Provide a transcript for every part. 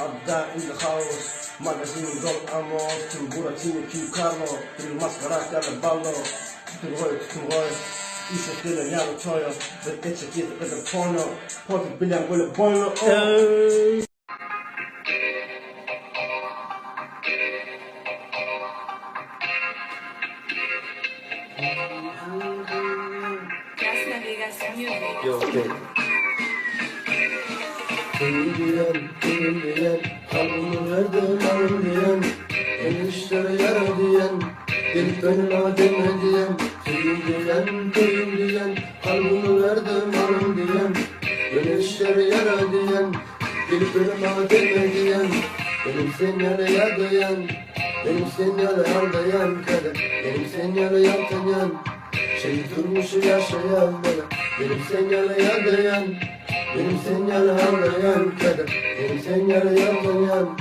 Abda in the house, magazine Don Amos, Tim Buratino, Q Carlo, Tim Mascarati alla ballo, tutto voi, io so che non hanno gioia, perché c'è chi è del porno, poi ti pigliamo quello buono, oh. Yo, okay. Senin diyen, kalbimi verdim alın diyen, beni işlere yara diyen, gelip önüme deme diyen, senin diyen, kalbimi verdim alın diyen, beni işlere yara diyen, gelip önüme deme diyen, benim senyale yardayan, benim senyale yardayan kader, benim senyale yardayan, şehit durmuşu yaşayan bana, benim senyale yardayan. Benim senyale ağlayan kader, benim senyale yanmayan,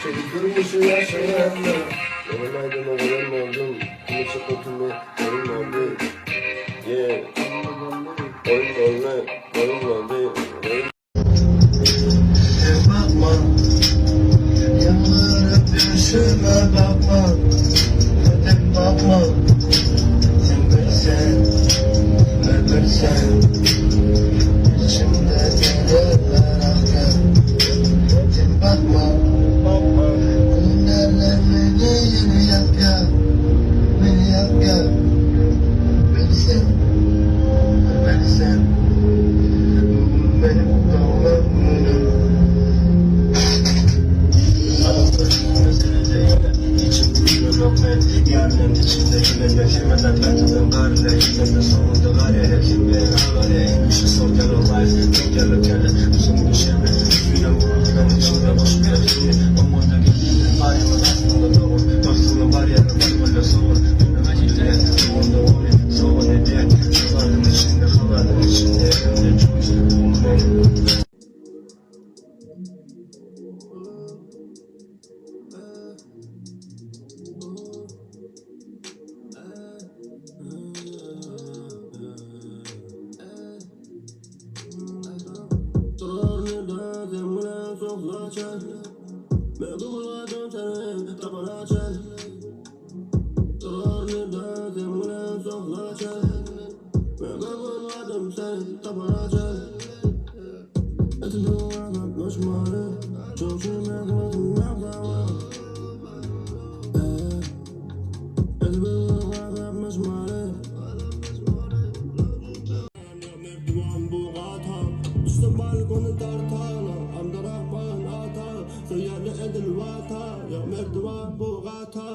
şehit durmuşu yaşayan bana. Benim aydıma varım oldum, bunu çok otumu varım oldu. Yeah, oyun oldu, varım oldu. Bakma, yanlar hep yüzüme bakma, hep bakma. Sen bilsen, İçimde deliler akar, sen bakma, günlerle beni yap ya, beni yap ya, beni sen, benim doğumumunu. Aramda meselede yine, içim duyuyor lokmen, yarının içinde yine yaşamadan katıdım garla, yine de sonunda garla, kim beni havale, inmişi sosyal olay, çok gelirken uzun bir şemre, üstüne vururken içinde boş bir hepsini, umurda gittiğinde ayrımın aslında doğum, dostluğun var yanı var böyle soğur, önüme gittiğinde, umurda olur, soğur hediye, kalanın içinde, elimde çok umurda. Edil vata, ya merdivan bu gata.